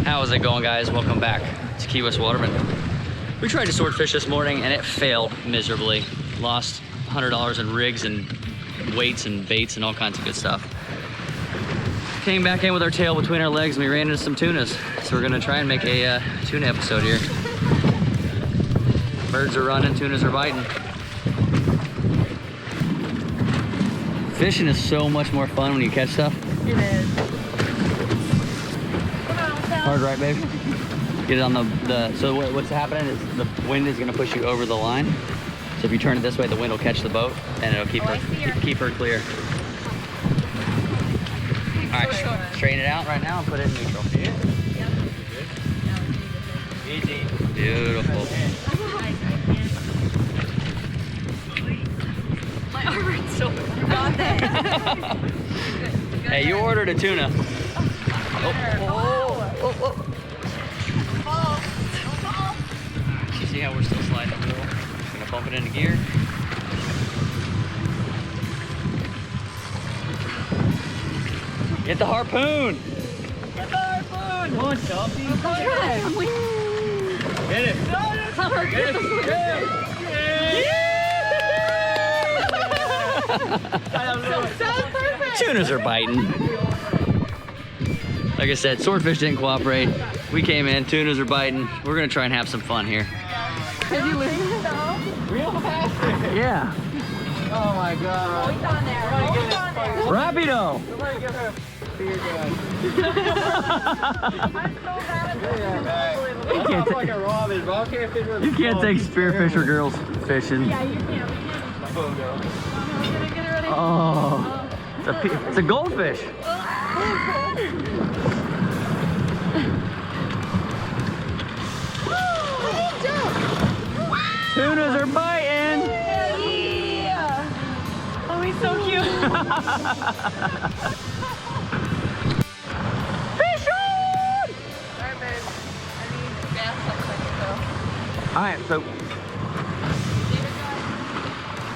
How's it going, guys? Welcome back to Key West Waterman. We tried to swordfish this morning and it failed miserably. Lost $100 in rigs and weights and baits and all kinds of good stuff. Came back in with our tail between our legs and we ran into some tunas. So we're gonna try and make a tuna episode here. Birds are running, tunas are biting. Fishing is so much more fun when you catch stuff. It is. Hard right, babe? Get it on so what's happening is the wind is gonna push you over the line. So if you turn it this way, the wind will catch the boat and it'll keep her clear. All right, straighten it out right now and put it in neutral. Easy. Beautiful. My arm hurts so bad. Hey, you ordered a tuna. You see how we're still sliding the wheel? Just gonna bump it into gear. Get the harpoon! Get the harpoon! Come on, Chelsea. Get it! Get it! Yeah! Tunas are biting. Like I said, swordfish didn't cooperate. We came in, tunas are biting. We're gonna try and have some fun here. Can you listen though? Real fast? Yeah. Oh my god. Hold on there. Hold on there. Rapido! Somebody give her a beer gun. I'm so bad at this. You can't, like a robin, but I can't fish with you can't take spearfish girls fishing. Yeah, you can. Photo. Get it ready. Oh, it's a goldfish. Tunas are biting. Yeah. Oh, he's so cute. Fish on! Alright, babe. I need gas something, so. All right, so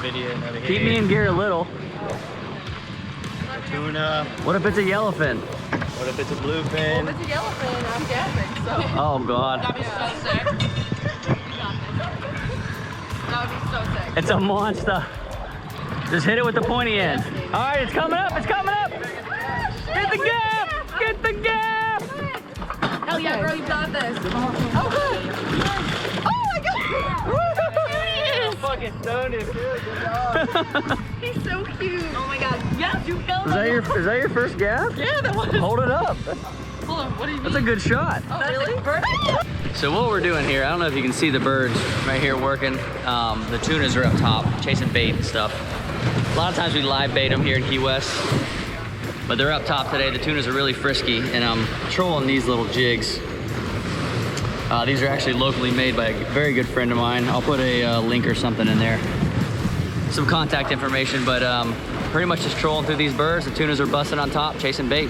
Video another keep me in gear a little. Tuna. What if it's a yellowfin? What if it's a bluefin? Well, if it's a yellowfin, I'm gasping, so. Oh God. That'd be so sick. That would be so sick. It's a monster. Just hit it with the pointy end. All right, it's coming up, it's coming up. Get the gap, get the gap. Hell yeah, bro, you got this. Oh, good. Oh my God. There he is. Fucking stoned it, good job. He's so cute. Oh my God. Yes, you killed him. Is that your first gap? Yeah, that was. Hold it up. Hold on, what do you mean? That's a good shot. Oh, really? So what we're doing here, I don't know if you can see the birds right here working. The tunas are up top, chasing bait and stuff. A lot of times we live bait them here in Key West, but they're up top today. The tunas are really frisky, and I'm trolling these little jigs. These are actually locally made by a very good friend of mine. I'll put a link or something in there. Some contact information, but pretty much just trolling through these birds. The tunas are busting on top, chasing bait.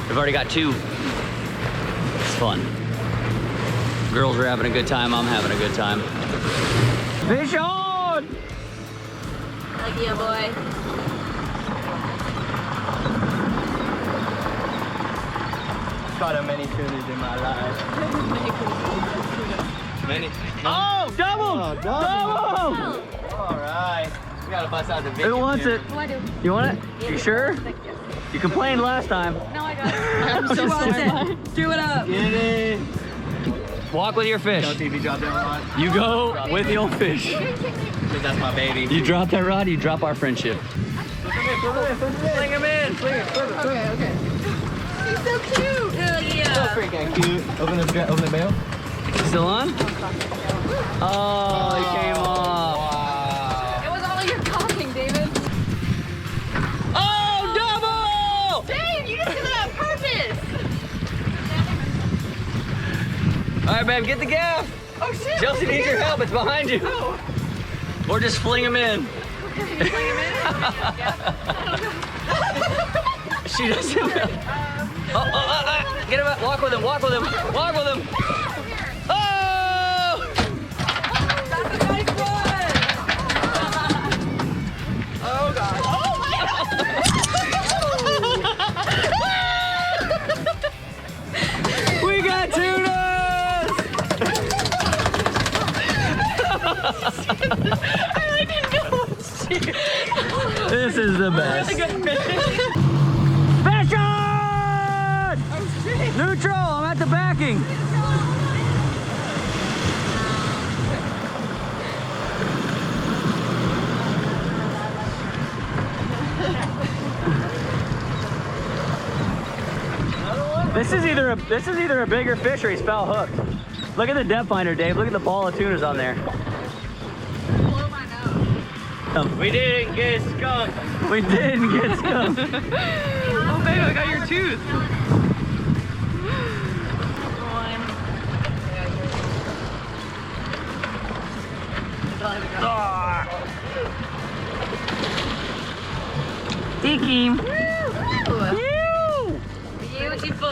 We've already got 2. It's fun. Girls are having a good time, I'm having a good time. Fish on! Like, yeah, boy. Caught many tunas in my life. Many. Oh, double! Oh, double! Alright. We gotta bust out the video. Who wants it? Oh, I do. You want it? You sure? You complained last time. No, I got it. I'm so sorry. Do it up. Get it! Walk with your fish. Don't TV drop that rod. You go with your fish. Because that's my baby. You drop that rod, you drop our friendship. Fling him in! Fling it, Okay. He's so cute. Hell yeah. So freaking cute. Open the bail. Still on? Oh, it came off. Wow. It was all your talking, David. Oh, double! Dave, you just did that on purpose. All right, babe, get the gaff. Oh shit. Chelsea needs your help, it's behind you. Oh. Or just fling him in. Okay, you fling him in? She doesn't know. Get him out, walk with him, walk with him, walk with him. Oh! That's a nice one. Oh God. Oh my God. We is the best. Fish on! Neutral, I'm at the backing. This is either a bigger fish or he's foul hooked. Look at the depth finder, Dave. Look at the ball of tunas on there. We didn't get skunk. We didn't get skunk. Oh, babe, I got your tooth. Tiki. Beautiful.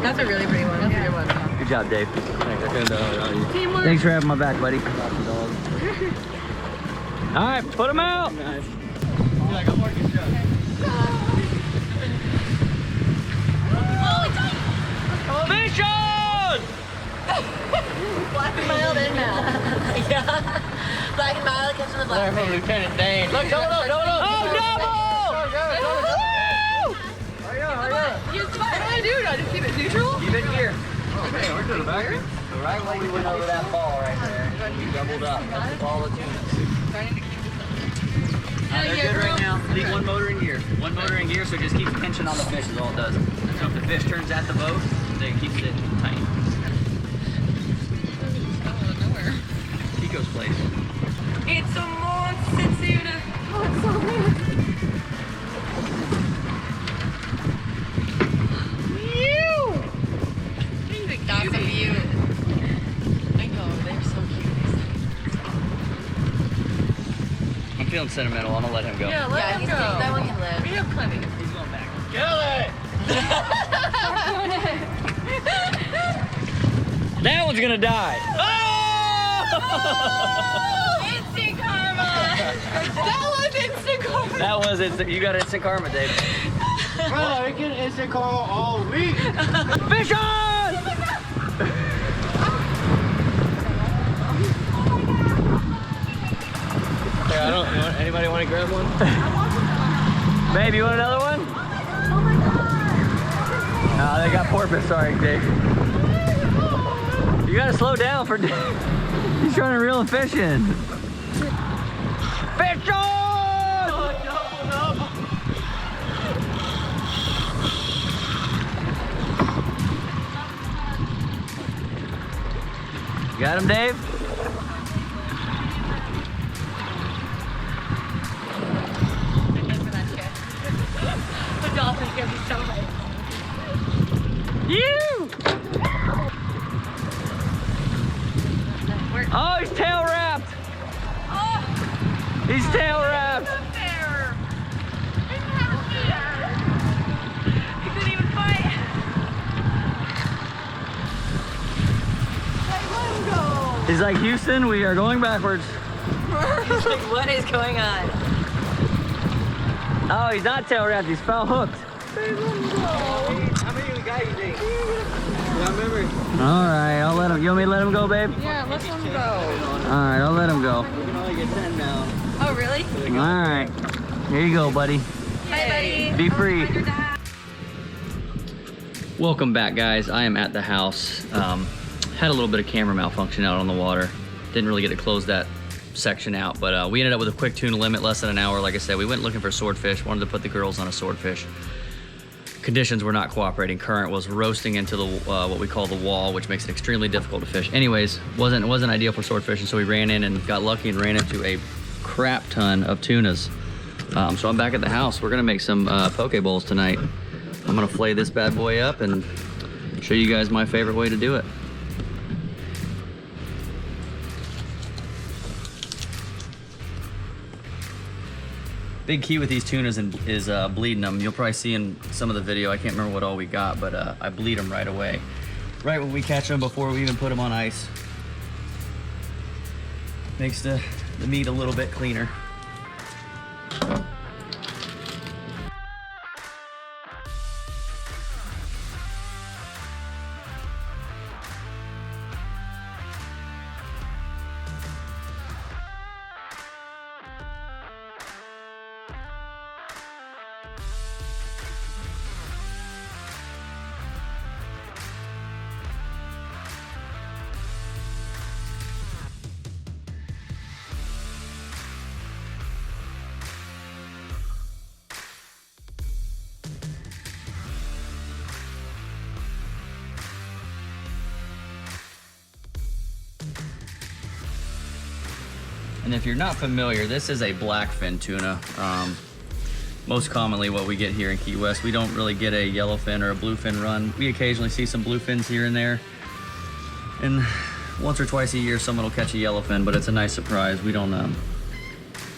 That's a really pretty one. That's a good one. Good job, Dave. Thanks for having my back, buddy. All right, put him out. Nice. I got more good shots. Fish on! Black and mild and mild. Yeah. Black and mild catching the black. From Lieutenant Dane. Look, double up. Oh, double! What do I do? Do I just keep it neutral? Keep it here. Okay, we're to the back. So right when we went over that ball right there, we doubled up. That's the ball of tunas. They're good right now. Leave one motor in gear. One motor in gear, so it just keeps pinching on the fish is all it does. So if the fish turns at the boat, then it keeps it tight. Chico's place. It's a monster tuna. Oh, it's so weird. That's a view. I know, they're so cute. I'm feeling sentimental. I'm gonna let him go. Yeah, let him go. That one can live. We have plenty. He's going back. Kill it! That one's gonna die. Oh! Instant karma. That was instant karma. That was instant. You got instant karma, Dave. Bro, we can instant karma all week. Fish on! Hey, anybody want to grab one? Babe, you want another one? Oh my god. No, they got porpoise. Sorry, Dave. You gotta slow down for Dave. He's trying to reel a fish in. Fish on! Got him, Dave? The dolphin's gonna be so high. You! Oh, he's tail wrapped. Oh, He's tail wrapped. fair. He couldn't even fight. Let him go. He's like, Houston, we are going backwards. He's like, what is going on? Oh, he's not tail wrapped. He's foul hooked. How many you got, you think? Yeah, remember. All right, I'll let him. You want me to let him go, babe? Yeah, let him go. All right, I'll let him go. We can only get 10 now. Oh, really? All right, here you go, buddy. Hi, buddy. Be free. Welcome back, guys. I am at the house. Had a little bit of camera malfunction out on the water. Didn't really get to close that section out, but we ended up with a quick tuna limit, less than an hour. Like I said, we went looking for swordfish. Wanted to put the girls on a swordfish. Conditions were not cooperating. Current was roasting into the what we call the wall, which makes it extremely difficult to fish. Anyways, wasn't ideal for swordfish, and so we ran in and got lucky and ran into a crap ton of tunas. So I'm back at the house. We're gonna make some poke bowls tonight. I'm gonna flay this bad boy up and show you guys my favorite way to do it. Big key with these tunas is bleeding them. You'll probably see in some of the video, I can't remember what all we got, but I bleed them right away. Right when we catch them before we even put them on ice. Makes the meat a little bit cleaner. And if you're not familiar, this is a blackfin tuna. Most commonly what we get here in Key West. We don't really get a yellowfin or a bluefin run. We occasionally see some bluefins here and there. And once or twice a year, someone will catch a yellowfin, but it's a nice surprise. We don't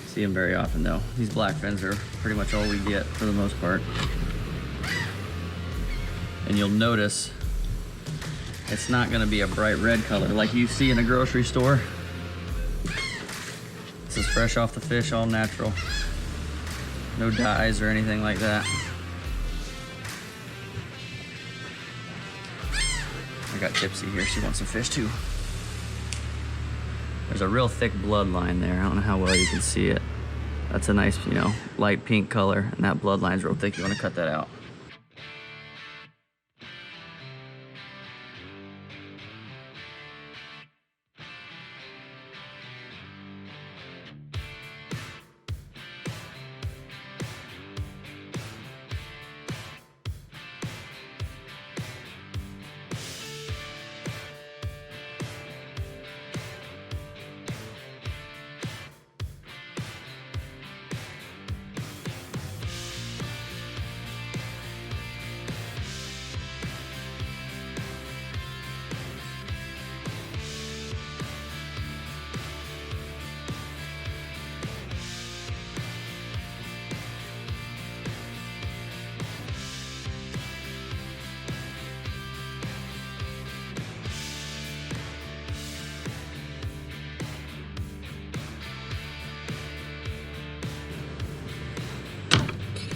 see them very often though. These blackfins are pretty much all we get for the most part. And you'll notice it's not gonna be a bright red color like you see in a grocery store. This is fresh off the fish, all natural. No dyes or anything like that. I got Tipsy here, she wants some fish too. There's a real thick bloodline there. I don't know how well you can see it. That's a nice, you know, light pink color, and that bloodline's real thick. You wanna cut that out.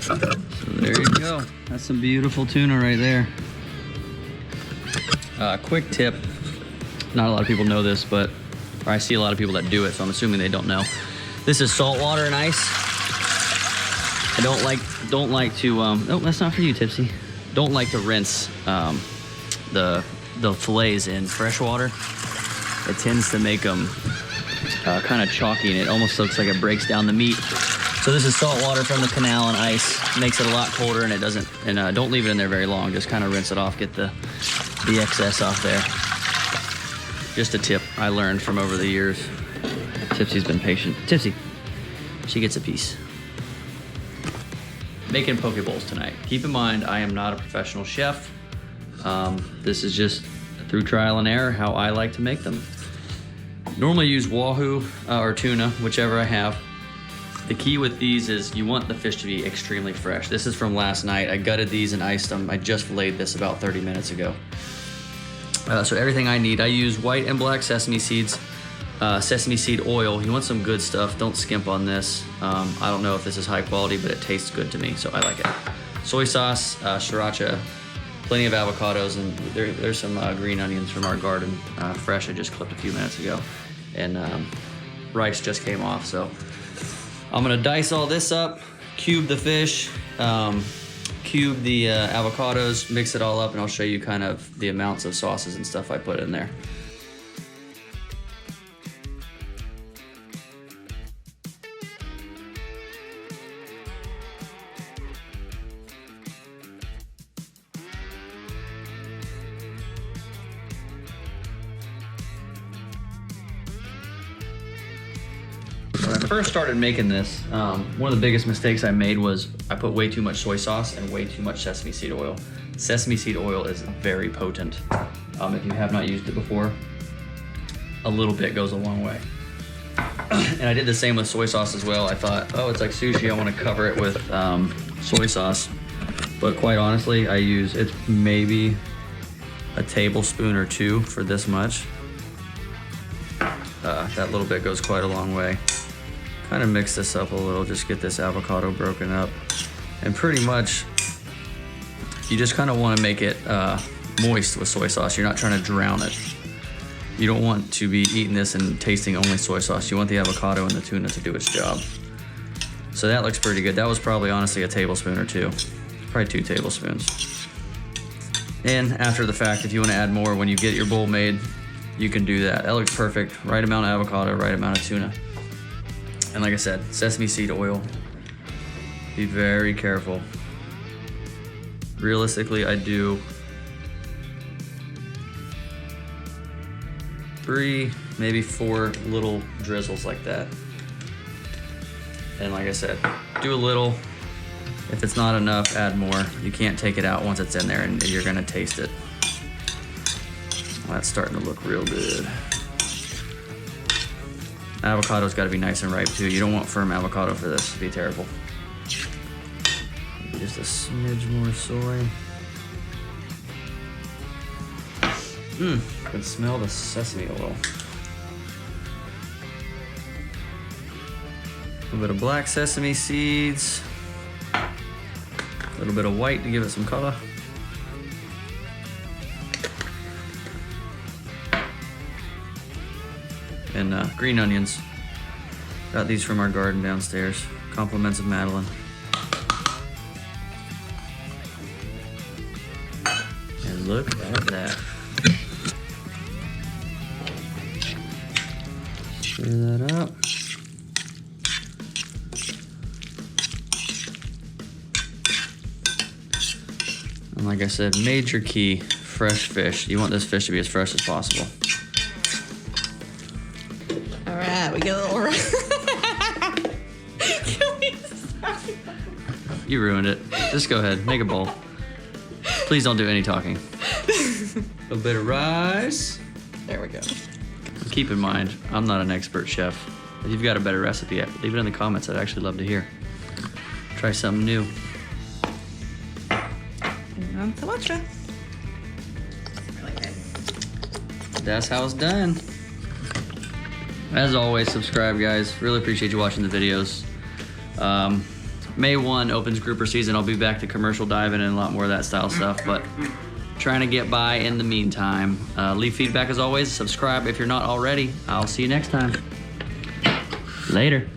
So there you go. That's some beautiful tuna right there. Quick tip. Not a lot of people know this, but or I see a lot of people that do it, so I'm assuming they don't know. This is salt water and ice. I don't like to. Oh, that's not for you, Tipsy. Don't like to rinse the fillets in fresh water. It tends to make them kind of chalky, and it almost looks like it breaks down the meat. So this is salt water from the canal and ice. Makes it a lot colder, and it doesn't. And don't leave it in there very long. Just kind of rinse it off, get the excess off there. Just a tip I learned from over the years. Tipsy's been patient. Tipsy, she gets a piece. Making poke bowls tonight. Keep in mind, I am not a professional chef. This is just through trial and error how I like to make them. Normally use wahoo or tuna, whichever I have. The key with these is you want the fish to be extremely fresh. This is from last night. I gutted these and iced them. I just filleted this about 30 minutes ago. So everything I need, I use white and black sesame seeds, sesame seed oil. You want some good stuff. Don't skimp on this. I don't know if this is high quality, but it tastes good to me, so I like it. Soy sauce, sriracha, plenty of avocados, and there's some green onions from our garden, fresh. I just clipped a few minutes ago. And rice just came off, so. I'm gonna dice all this up, cube the fish, cube the avocados, mix it all up, and I'll show you kind of the amounts of sauces and stuff I put in there. When I first started making this, one of the biggest mistakes I made was I put way too much soy sauce and way too much sesame seed oil. Sesame seed oil is very potent. If you have not used it before, a little bit goes a long way. And I did the same with soy sauce as well. I thought, oh, it's like sushi, I want to cover it with soy sauce. But quite honestly, it's maybe a tablespoon or two for this much. That little bit goes quite a long way. Kind of mix this up a little, just get this avocado broken up. And pretty much, you just kind of want to make it moist with soy sauce. You're not trying to drown it. You don't want to be eating this and tasting only soy sauce. You want the avocado and the tuna to do its job. So that looks pretty good. That was probably honestly a tablespoon or two. Probably 2 tablespoons. And after the fact, if you want to add more when you get your bowl made, you can do that. That looks perfect. Right amount of avocado, right amount of tuna. And like I said, sesame seed oil. Be very careful. Realistically, I do 3, maybe 4 little drizzles like that. And like I said, do a little. If it's not enough, add more. You can't take it out once it's in there and you're gonna taste it. Well, that's starting to look real good. Avocado's gotta be nice and ripe too. You don't want firm avocado for this, it'd be terrible. Maybe just a smidge more soy. I can smell the sesame oil. A little bit of black sesame seeds. A little bit of white to give it some color. And green onions. Got these from our garden downstairs. Compliments of Madeline. And look at that. Stir that up. And like I said, major key, fresh fish. You want this fish to be as fresh as possible. All right, we get a little. You ruined it. Just go ahead, make a bowl. Please don't do any talking. A little bit of rice. There we go. Keep in mind, I'm not an expert chef. If you've got a better recipe, leave it in the comments. I'd actually love to hear. Try something new. Not so much. Really good. That's how it's done. As always, subscribe, guys. Really appreciate you watching the videos. May 1 opens grouper season. I'll be back to commercial diving and a lot more of that style stuff, but trying to get by in the meantime. Leave feedback as always. Subscribe if you're not already. I'll see you next time. Later.